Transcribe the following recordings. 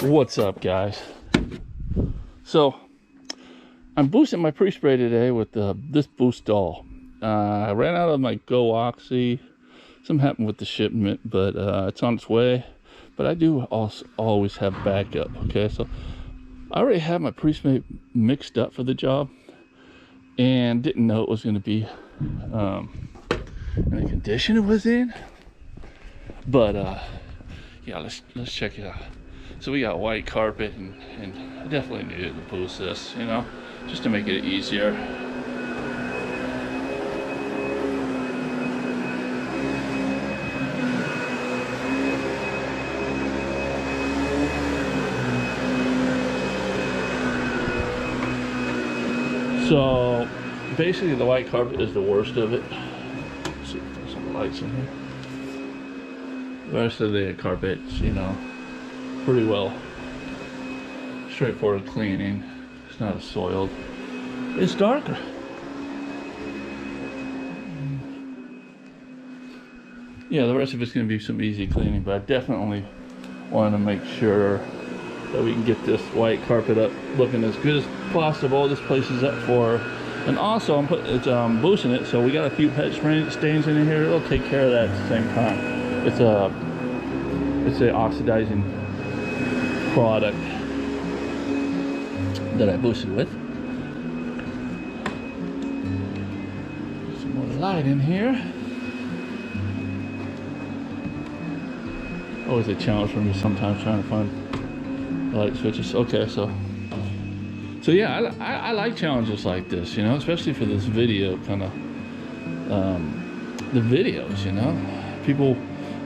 What's up, guys? So I'm boosting my pre-spray today with this boost doll. I ran out of my Go Oxy. Something happened with the shipment, but it's on its way. But I do also always have backup. Okay, so I already had my pre-spray mixed up for the job and didn't know it was going to be in the condition it was in. But yeah, let's check it out. So we got white carpet, and I definitely needed to boost this, you know, just to make it easier. So basically the white carpet is the worst of it. Let's see if there's some lights in here. The rest of the carpet's, you know, pretty well straightforward cleaning. It's not as soiled. It's darker. Yeah, the rest of it's going to be some easy cleaning, but I definitely want to make sure that we can get this white carpet up looking as good as possible. This place is up for, and also I'm boosting it, so we got a few pet stains in here. It'll take care of that at the same time. It's a oxidizing product that I boosted with. Some more light in here. Always a challenge for me sometimes trying to find light switches. Okay, so yeah, I like challenges like this, you know, especially for this video kind of the videos, you know. People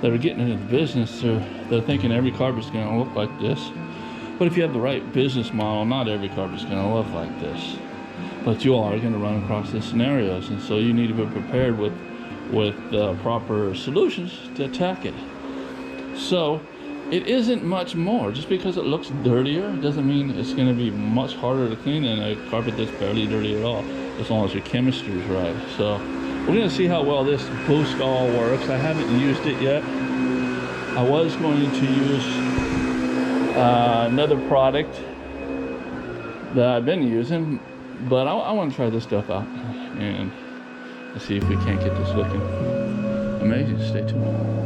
that are getting into the business, they're thinking every carpet's going to look like this. But if you have the right business model, not every carpet's going to look like this. But you are going to run across these scenarios, and so you need to be prepared with proper solutions to attack it. So it isn't much more. Just because it looks dirtier doesn't mean it's going to be much harder to clean than a carpet that's barely dirty at all, as long as your chemistry is right. So we're going to see how well this boost all works. I haven't used it yet. I was going to use another product that I've been using, but I want to try this stuff out and let's see if we can't get this looking amazing. Stay tuned.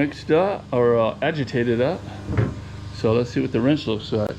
mixed up or agitated up. So let's see what the rinse looks like.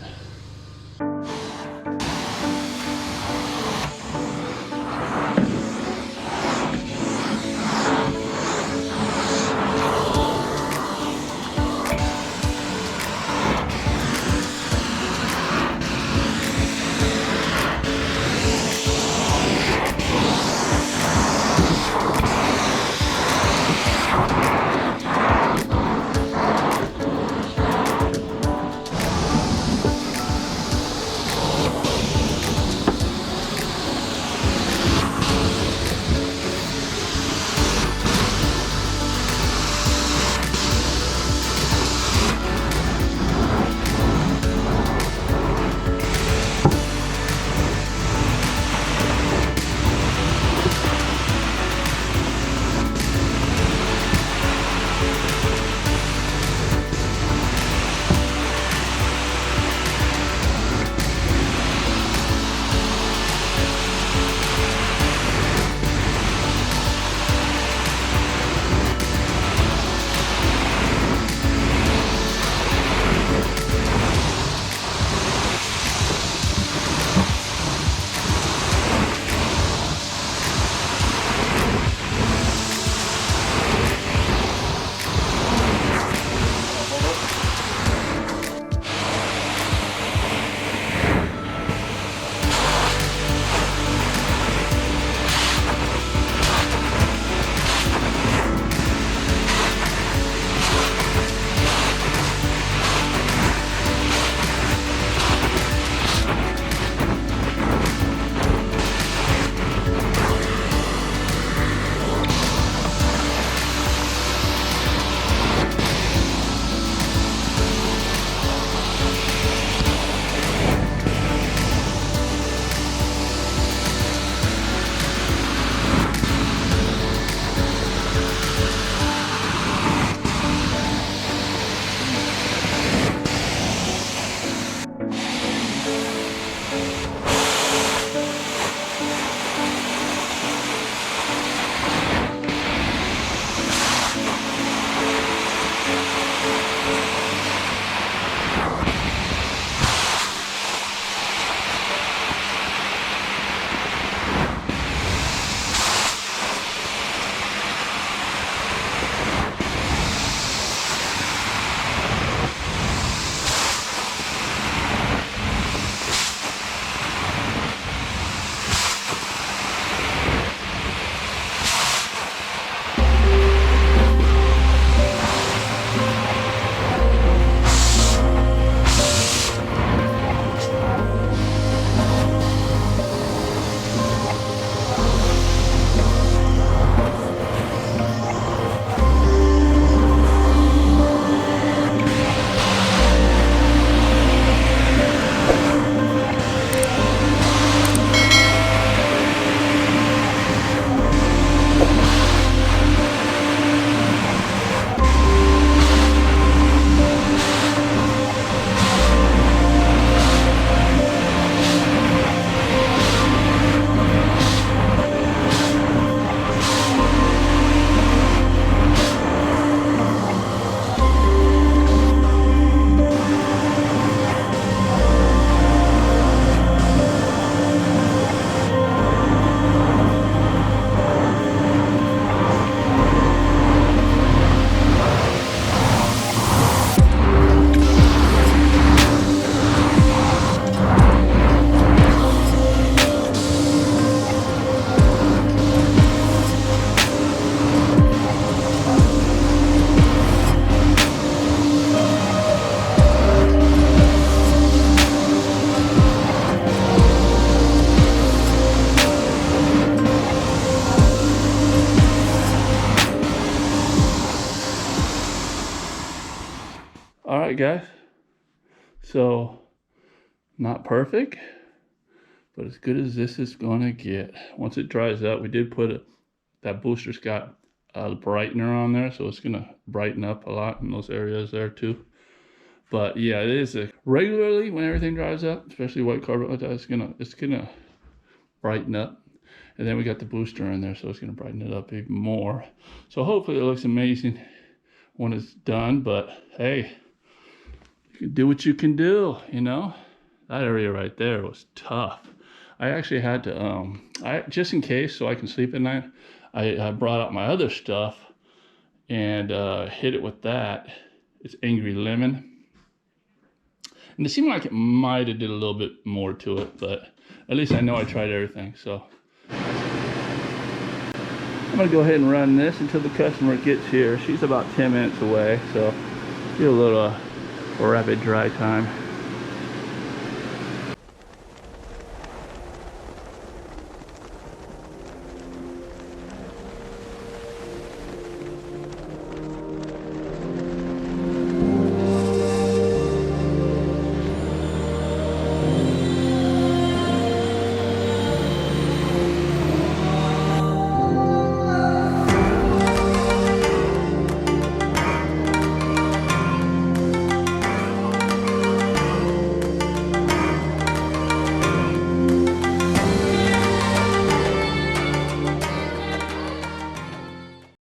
All right, guys. So, not perfect, but as good as this is gonna get. Once it dries up, we did put that booster's got a brightener on there, so it's gonna brighten up a lot in those areas there too. But yeah, it is regularly when everything dries up, especially white carpet like that, it's gonna brighten up. And then we got the booster in there, so it's gonna brighten it up even more. So hopefully it looks amazing when it's done, but hey, you can do what you can do, you know? That area right there was tough. I actually had to, just in case, so I can sleep at night, I brought out my other stuff and hit it with that. It's Angry Lemon. And it seemed like it might have did a little bit more to it, but at least I know I tried everything. So I'm gonna go ahead and run this until the customer gets here. She's about 10 minutes away, so get a little rapid dry time.